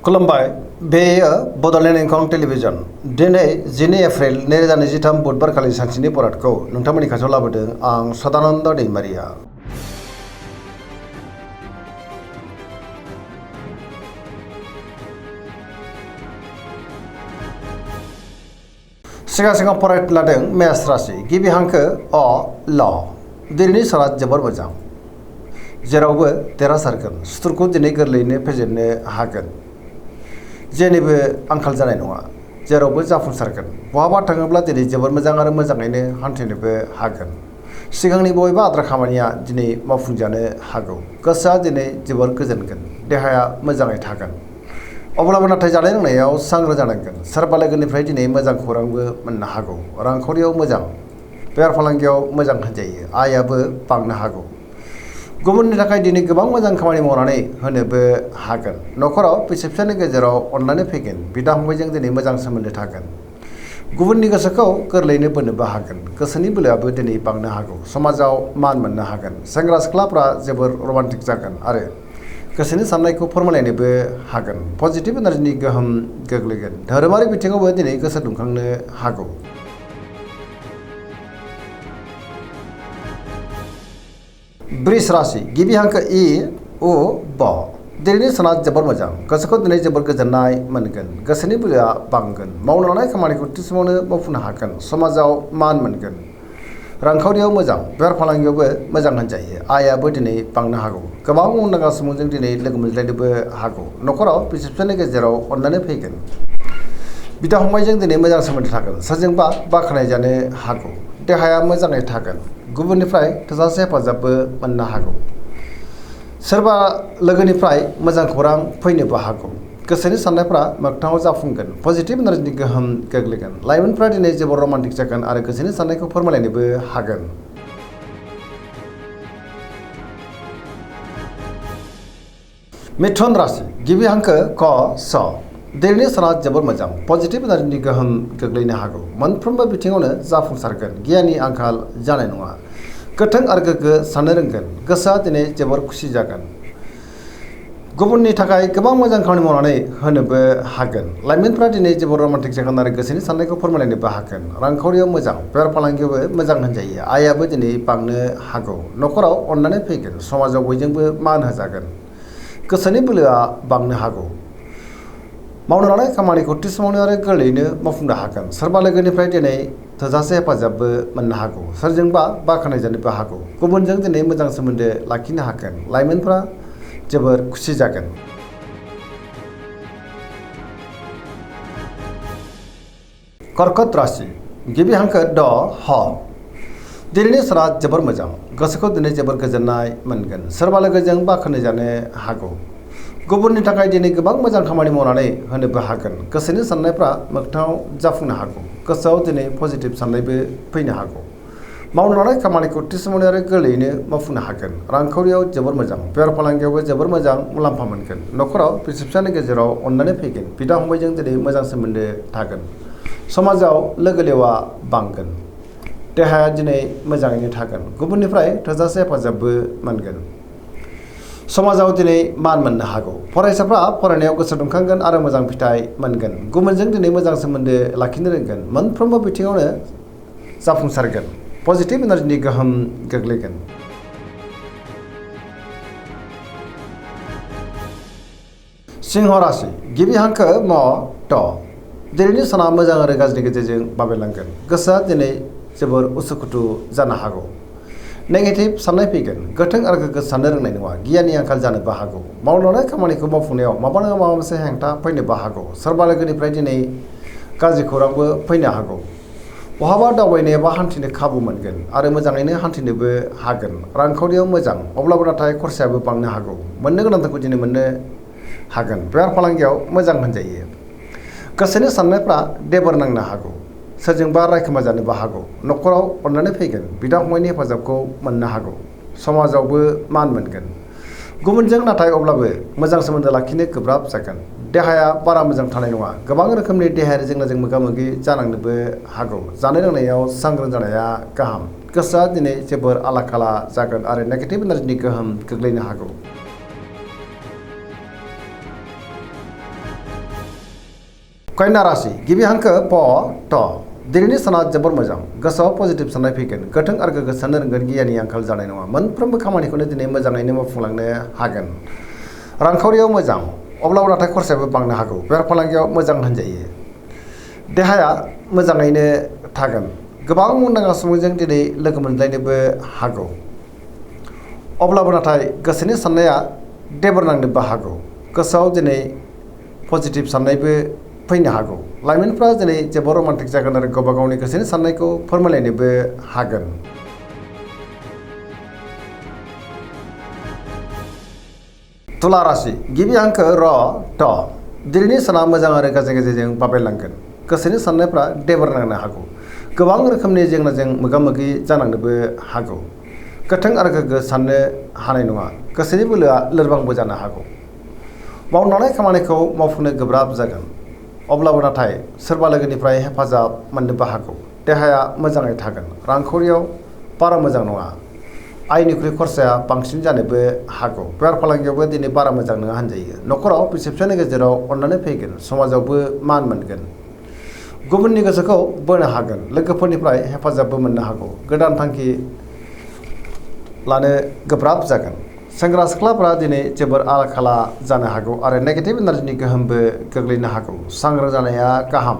खुलुमबाय बेयो बड'लेण्ड इंखं टेलिभिजन दिनै 12 एप्रिल 2023 बुधबार खालि सानसेनि बरादखौ नोंथांमोननि खाथियाव लाबोदों आं सदानन्द दैमारिया। सिगां फरायनो लादों मेष राशि गिबि हांखो अ ल दिनैनि साना जोबोर मोजां जेरावबो देरहासारगोन सुथुरखौ दिनै गोरलैयैनो फेजेननो हागोन जेनिबो आंखाल जानाय नङा जेरावबो जाफुंसारगोन बहाबा थाङोब्ला दिनै जोबोर मोजां आरो मोजाङैनो हान्थिनोबो हागोन सिगांनि बबेबा आद्रा खामानिया दिनै मावफुंजानो हागौ गोसोआ दिनै जोबोर गोजोनगोन देहाया मोजाङै थागोन अब्लाबो नाथाय जानाय लोंनायाव सांग्रां जानांगोन सोरबा लोगोनिफ्राय दिनै मोजां खौरांबो मोननो हागौ रांखावरियाव मोजां बेफार फालांगियाव मोजां होनजायो आयाबो बांनो हागौ गुबुननि थाखाय दिनै गोबां मोजां खामानि मावनानै होनोबो हागोन न'खराव बिसि फिसायनि गेजेराव अननानै फैगोन बिदा फंबायजों दिनै मोजां सोमोन्दो थागोन गुबुननि गोसोखौ गोरलैयैनो बोनोबो हागोन गोसोनि बोलोआबो दिनै बांनो हागौ समाजाव मान मोननो हागोन सेंग्रा सिख्लाफ्रा जोबोर रमान्टिक जागोन आरो गोसोनि साननायखौ फोरमायलायनोबो हागोन पजिटिभ एनार्जिनि गोहोम गोग्लैगोन धोरोमारि बिथिङावबो दिनै गोसो दुंखांनो हागौ वृष राशि गिबि हांखो इ उ ब दिनैनि साना जोबोर मोजां गोसोखौ दिनै जोबोर गोजोननाय मोनगोन गोसोनि बोलोआ बांगोन मावनो लानाय खामानिखौ थि समावनो मावफुंनो हागोन समाजाव मान मोनगोन रांखावरियाव मोजां बेफार फालांगियावबो मोजां होनजायो आयाबो दिनै बांनो हागौ गोबां मुंदांखा सुबुंजों दिनै लोगो मोनज्लायनोबो हागौ न'खराव बिसि फिसायनि गेजेराव अननानै फैगोन बिदा फंबायजों दिनै मोजां सोमोन्दो थागोन सोरजोंबा बाख्नाय जानो हागौ देहाया मोजाङै थागोन गुबुननिफ्राय थोजासे हेफाजाबबो मोननो हागौ सोरबा लोगोनिफ्राय मोजां खौरां फैनोबो हागौ गोसोनि साननायफ्रा मोगथाङाव जाफुंगोन पजिटिभ एनार्जिनि गोहोम गोग्लैगोन लाइमोनफ्रा दिनै जोबोर रमान्टिक जागोन आरो गोसोनि साननायखौ फोरमायलायनोबो हागोन मिथुन राशि गिबि हांखो क स दिनैनि साना जोबोर मोजां पजिटिभ एनार्जिनि गोहोम गोग्लैनो हागौ मोनफ्रोमबो बिथिङावनो जाफुंसारगोन गियाननि आंखाल जानाय नङा गोथों आरो गोग्गो साननो रोंगोन गोसोआ दिनै जोबोर खुसि जागोन गुबुननि थाखाय गोबां मोजां खामानि मावनानै होनोबो हागोन लाइमोनफ्रा दिनै जोबोर रमान्टिक जागोन आरो गोसोनि साननायखौ फोरमायलायनोबो हागोन रांखावरियाव मोजां बेफार फालांगियावबो मोजां होनजायो आयाबो दिनै बांनो हागौ न'खराव अननानै फैगोन समाजाव बयजोंबो मान होजागोन गोसोनि बोलोआ बांनो हागौ मावनो लानाय खामानिखौ थि समावनो आरो गोरलैयैनो मावफुंनो हागोन सोरबा लोगोनिफ्राय दिनै थोजासे हेफाजाबबो मोननो हागौ सोरजोंबा बाख्नाय जानोबो हागौ गुबुनजों दिनै मोजां सोमोन्दो लाखिनो हागोन लाइमोनफ्रा जोबोर खुसि जागोन कर्कट राशि गिबि हांखो ड ह दिनैनि साना जोबोर मोजां गोसोखौ दिनै जोबोर गोजोननाय मोनगोन सोरबा लोगोजों बाख्नाय जानो हागौ गुबुननि थाखाय दिनै गोबां मोजां खामानि मावनानै होनोबो हागोन गोसोनि साननायफ्रा मोगथाङाव जाफुंनो हागौ गोसोआव दिनै पजिटिभ साननायबो फैनो हागौ मावनो लानाय खामानिखौ थि समावनो आरो गोरलैयैनो मावफुंनो हागोन रांखावरियाव जोबोर मोजां बेफार फालांगियावबो जोबोर मोजां मुलाम्फा मोनगोन न'खराव बिसि फिसायनि गेजेराव अननानै फैगोन बिदा फंबायजों दिनै मोजां सोमोन्दो थागोन समाजाव लोगो लेवा बांगोन देहाया दिनै मोजाङैनो थागोन गुबुननिफ्राय थोजासे हेफाजाबबो मोनगोन समाजाव दिनै मान मोननो हागौ फरायसाफ्रा फरायनायाव गोसो दुंखांगोन आरो मोजां फिथाइ मोनगोन गुबुनजों दिनै मोजां सोमोन्दो लाखिनो रोंगोन मोनफ्रोमबो बिथिङावनो जाफुंसारगोन पजिटिभ एनार्जिनि गोहोम गोग्लैगोन सिंह राशि गिबि हांखो म ट दिनैनि साना मोजां आरो गाज्रिनि गेजेरजों बाबेरलांगोन गोसोआ दिनै जोबोर उसुखुथु जानो हागौ नेगेटिभ साननाय फैगोन गोथों आरो गोग्गो साननो रोंनाय नङा गियाननि आंखाल जानोबो हागौ मावनो लानाय खामानिखौ मावफुंनायाव माबा नङा माबा मोनसे हेंथा फैनोबो हागौ सोरबा लोगोनिफ्राय दिनै गाज्रि खौरांबो फैनो हागौ बहाबा दावबायनो एबा हान्थिनो खाबु मोनगोन आरो मोजाङैनो हान्थिनोबो हागोन रांखावरियाव मोजां अब्लाबो नाथाय खरसायाबो बांनो हागौ मोननो गोनांथारखौ दिनै मोननो हागोन बेफार फालांगियाव मोजां होनजायो गोसोनि साननायफ्रा देबोर नांनो हागौ सोरजोंबा रायखोमा जानोबो हागौ न'खराव अननानै फैगोन बिदा फंबायनि हेफाजाबखौ मोननो हागौ समाजावबो मान मोनगोन गुबुनजों नाथाय अब्लाबो मोजां सोमोन्दो लाखिनो गोब्राब जागोन देहाया बारा मोजां थानाय नङा गोबां रोखोमनि देहायारि जेंनाजों मोगा मोगि जानांनोबो हागौ जानाय लोंनायाव सांग्रां जानाया गाहाम गोसोआ दिनै जोबोर आला खाला जागोन आरो नेगेटिभ एनार्जिनि गोहोम गोग्लैनो हागौ कन्या राशि गिबि हांखो प ट दिनैनि साना जोबोर मोजां गोसोआव पजिटिभ साननाय फैगोन गोथों आरो गोग्गो साननो रोंगोन गियाननि आंखाल जानाय नङा मोनफ्रोमबो खामानिखौनो दिनै मोजाङैनो मावफुंलांनो हागोन रांखावरियाव मोजां अब्लाबो नाथाय खरसायाबो बांनो हागौ बेफार फालांगियाव मोजां होनजायो देहाया मोजाङैनो थागोन गोबां मुंदांखा सुबुंजों दिनै लोगो मोनज्लायनोबो हागौ अब्लाबो नाथाय गोसोनि साननाया देबर नांनोबो हागौ गोसोआव दिनै पजिटिभ साननायबो फैनो हागौ लाइमोनफ्रा दिनै जोबोर रमान्टिक जागोन आरो गावबा गावनि गोसोनि साननायखौ फोरमायलायनोबो हागोन तुला राशि गिबि हांखो र ट दिनैनि साना मोजां आरो गाज्रि गेजेरजों बाबेरलांगोन गोसोनि साननायफ्रा देबर नांनो हागौ गोबां रोखोमनि जेंनाजों मोगा मोगि जानांनोबो हागौ गोथों आरो गोग्गो साननो हानाय नङा गोसोनि बोलोआ लोरबांबो जानो हागौ मावनाय खामानिखौ मावफुंनो गोब्राब जागोन अब्लाबो नाथाय सोरबा लोगोनिफ्राय हेफाजाब मोननोबो हागौ देहाया मोजाङै थागोन रांखावरियाव बारा मोजां नङा आयनिख्रुइ खरसाया बांसिन जानोबो हागौ बेफार फालांगियावबो दिनै बारा मोजां नङा होनजायो न'खराव बिसि फिसायनि गेजेराव अननानै फैगोन समाजावबो मान मोनगोन गुबुननि गोसोखौ बोनो हागोन लोगोफोरनिफ्राय हेफाजाबबो मोननो हागौ गोदान थांखि लानो गोब्राब जागोन सेंग्रा सिख्लाफ्रा दिनै जोबोर आला खाला जानो हागौ आरो नेगेटिभ एनार्जिनि गोहोमबो गोग्लैनो हागौ सांग्रां जानाया गाहाम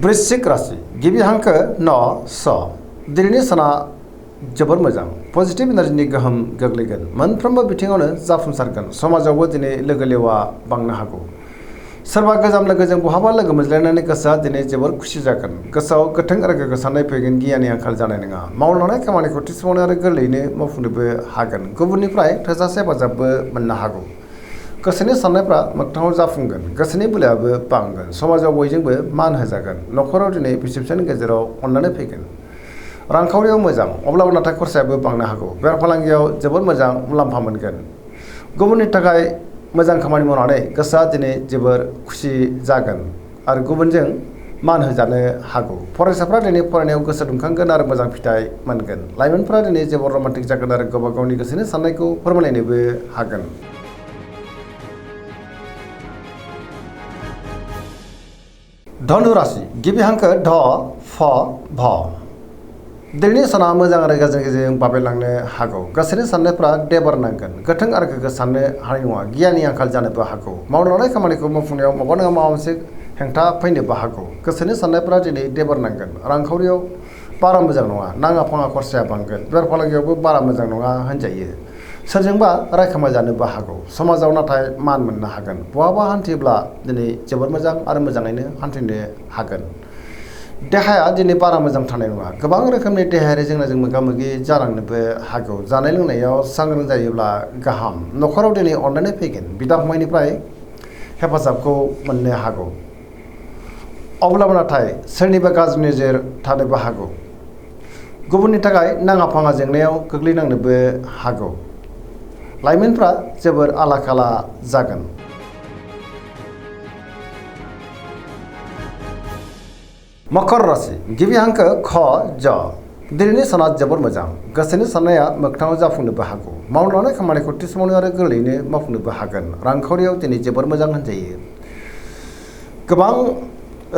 वृश्चिक राशि गिबि हांखो न स दिनैनि साना जोबोर मोजां पजिटिभ एनार्जिनि गोहोम गोग्लैगोन मोनफ्रोमबो बिथिङावनो जाफुंसारगोन समाजावबो दिनै लोगो लेवा बांनो हागौ सोरबा गोजाम लोगोजों बहाबा लोगो मोनज्लायनानै गोसोआ दिनै जोबोर खुसि जागोन गोसोआव गोथों आरो गोग्गो साननाय फैगोन गियाननि आंखाल जानाय नङा मावलांनाय खामानिखौ थि समावनो आरो गोरलैयैनो मावफुंनोबो हागोन गुबुननिफ्राय थोजासे हेफाजाबबो मोननो हागौ गोसोनि साननायफ्रा मोगथाङाव जाफुंगोन गोसोनि बोलोआबो बांगोन समाजाव बयजोंबो मान होजागोन न'खराव दिनै बिसि फिसायनि गेजेराव अननानै फैगोन रांखावरियाव मोजां अब्लाबो नाथाय खरसायाबो बांनो हागौ बेफार फालांगियाव जोबोर मोजां मुलाम्फा मोनगोन गुबुननि थाखाय मोजां खामानि मावनानै गोसोआ दिनै जोबोर खुसि जागोन आरो गुबुनजों मान होजानो हागौ फरायसाफ्रा दिनै फरायनायाव गोसो दुंखांगोन आरो मोजां फिथाइ मोनगोन लाइमोनफ्रा दिनै जोबोर रमान्टिक जागोन आरो गावबा गावनि गोसोनि साननायखौ फोरमायलायनोबो हागोन धनु राशि गिबि हांखो ध फ भ दिनैनि साना मोजां आरो गाज्रि गेजेरजों बाबेरलांनो हागौ गोसोनि साननायफ्रा देबर नांगोन गोथों आरो गोग्गो साननो हानाय नङा गियाननि आंखाल जानोबो हागौ मावलांनाय खामानिखौ मावफुंनायाव माबा नङा माबा मोनसे हेंथा फैनोबो हागौ गोसोनि साननायफ्रा दिनै देबर नांगोन रांखावरियाव बारा मोजां नङा नाङा फाङा खरसाया बांगोन बेफार फालांगियावबो बारा मोजां नङा होनजायो सोरजोंबा रायखोमा जानोबो हागौ समाजाव नाथाय मान मोननो हागोन बहाबा हान्थिब्ला दिनै जोबोर मोजां आरो मोजाङैनो हान्थिनो हागोन देहाया दिनै बारा मोजां थानाय नङा गोबां रोखोमनि देहायारि जेंनाजों मोगा मोगि जालांनोबो हागौ जानाय लोंनायाव सांग्रां जायोब्ला गाहाम न'खराव दिनै अननानै फैगोन बिदा फंबायनिफ्राय हेफाजाबखौ मोननो हागौ अब्लाबो नाथाय सोरनिबा गाज्रि नोजोर थानोबो हागौ गुबुननि थाखाय नाङा फाङा जेंनायाव गोग्लैनांनोबो हागौ लाइमोनफ्रा जोबोर आला खाला जागोन मकर राशि गिबि हांखो ख ज दिनैनि साना जोबोर मोजां गोसोनि साननाया मोगथाङाव जाफुंनोबो हागौ मावलांनाय खामानिखौ थि समावनो आरो गोरलैयैनो मावफुंनोबो हागोन रांखावरियाव दिनै जोबोर मोजां होनजायो गोबां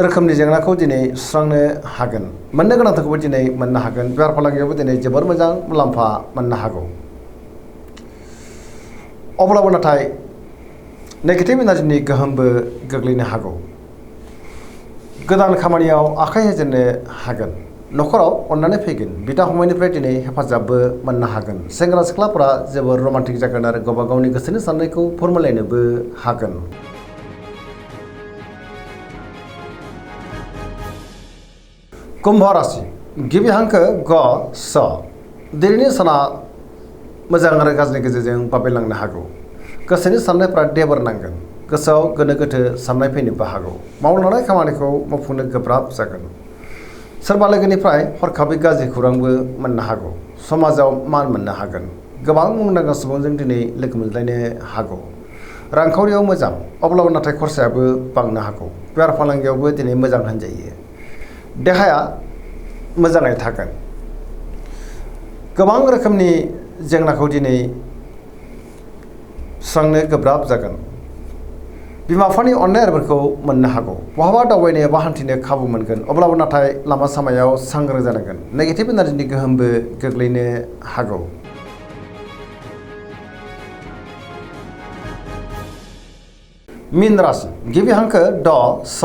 रोखोमनि जेंनाखौ दिनै सुस्रांनो हागोन मोननो गोनांखौबो दिनै मोननो हागोन बेफार फालांगियावबो दिनै जोबोर मोजां मुलाम्फा मोननो हागौ अब्लाबो नाथाय नेगेटिभ एनार्जिनि गोहोमबो गोग्लैनो हागौ गोदान खामानियाव आखाइ होजेननो हागोन न'खराव अननानै फैगोन बिदा फंबायनिफ्राय दिनै हेफाजाबबो मोननो हागोन सेंग्रा सिख्लाफोरा जोबोर रमान्टिक जागोन आरो गावबा गावनि गोसोनि साननायखौ फोरमायलायनोबो हागोन कुम्भ राशि गिबि हांखो ग स दिनैनि साना मोजां आरो गाज्रिनि गेजेरजों बाबेरलांनो हागौ गोसोनि साननायफ्रा देबर नांगोन गोसोआव गोनो गोथो साननाय फैनोबो हागौ मावलांनाय खामानिखौ मावफुंनो गोब्राब जागोन सोरबा लोगोनिफ्राय हरखाबै गाज्रि खौरांबो मोननो हागौ समाजाव मान मोननो हागोन गोबां मुंदांखा सुबुंजों दिनै लोगो मोनज्लायनो हागौ रांखावरियाव मोजां अब्लाबो नाथाय खरसायाबो बांनो हागौ बेफार फालांगियावबो दिनै मोजां होनजायो देहाया मोजाङै थागोन गोबां रोखोमनि जेंनाखौ दिनै सुस्रांनो गोब्राब जागोन। बिमा बिफानि अननाय आरिफोरखौ मोननो हागौ। बहाबा दावबायनो एबा हान्थिनो खाबु मोनगोन। अब्लाबो नाथाय लामा सामायाव सांग्रां जानांगोन। नेगेटिभ एनार्जिनि गोहोमबो गोग्लैनो हागौ। मीन राशि गिबि हांखो ड स।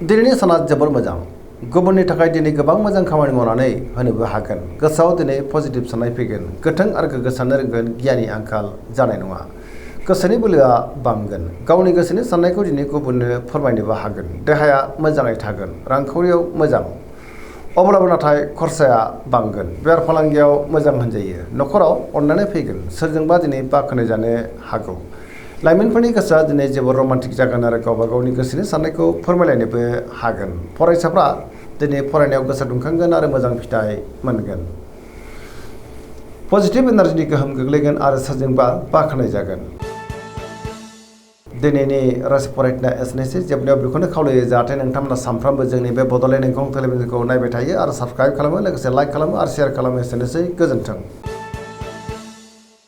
दिनैनि साना जोबोर मोजां। गुबुननि थाखाय दिनै गोबां मोजां खामानि मावनानै होनोबो हागोन। गोसोआव दिनै पजिटिभ साननाय फैगोन। गोथों आरो गोग्गो साननो रोंगोन। गियाननि आंखाल जानाय नङा। गोसोनि बोलोआ बांगोन। गावनि गोसोनि साननायखौ दिनै गुबुननो फोरमायनोबो हागोन। देहाया मोजाङै थागोन। रांखावरियाव मोजां। अब्लाबो नाथाय खरसाया बांगोन। बेफार फालांगियाव मोजां होनजायो। न'खराव अननानै फैगोन। सोरजोंबा दिनै बाख्नाय जानो हागौ। लाइमोनफोरनि गोसोआ दिनै जोबोर रमान्टिक जागोन आरो गावबा गावनि गोसोनि साननायखौ फोरमायलायनोबो हागोन। फरायसाफ्रा दिनै फरायनायाव गोसो दुंखांगोन आरो मोजां फिथाइ मोनगोन। पजिटिभ एनार्जिनि गोहोम गोग्लैगोन आरो सोरजोंबा बाख्नाय जागोन। दिनैनि राशि फरायनाया एसेनोसै। जोबनायाव बेखौनो खावलायो जाहाथे नोंथांमोना सानफ्रोमबो जोंनि बे बड'लेण्ड इंखं टेलिभिजनखौ नायबाय थायो आरो साबस्क्राइब खालामो, लोगोसे लाइक खालामो आरो शेयार खालामो। एसेनोसै। गोजोन्थों।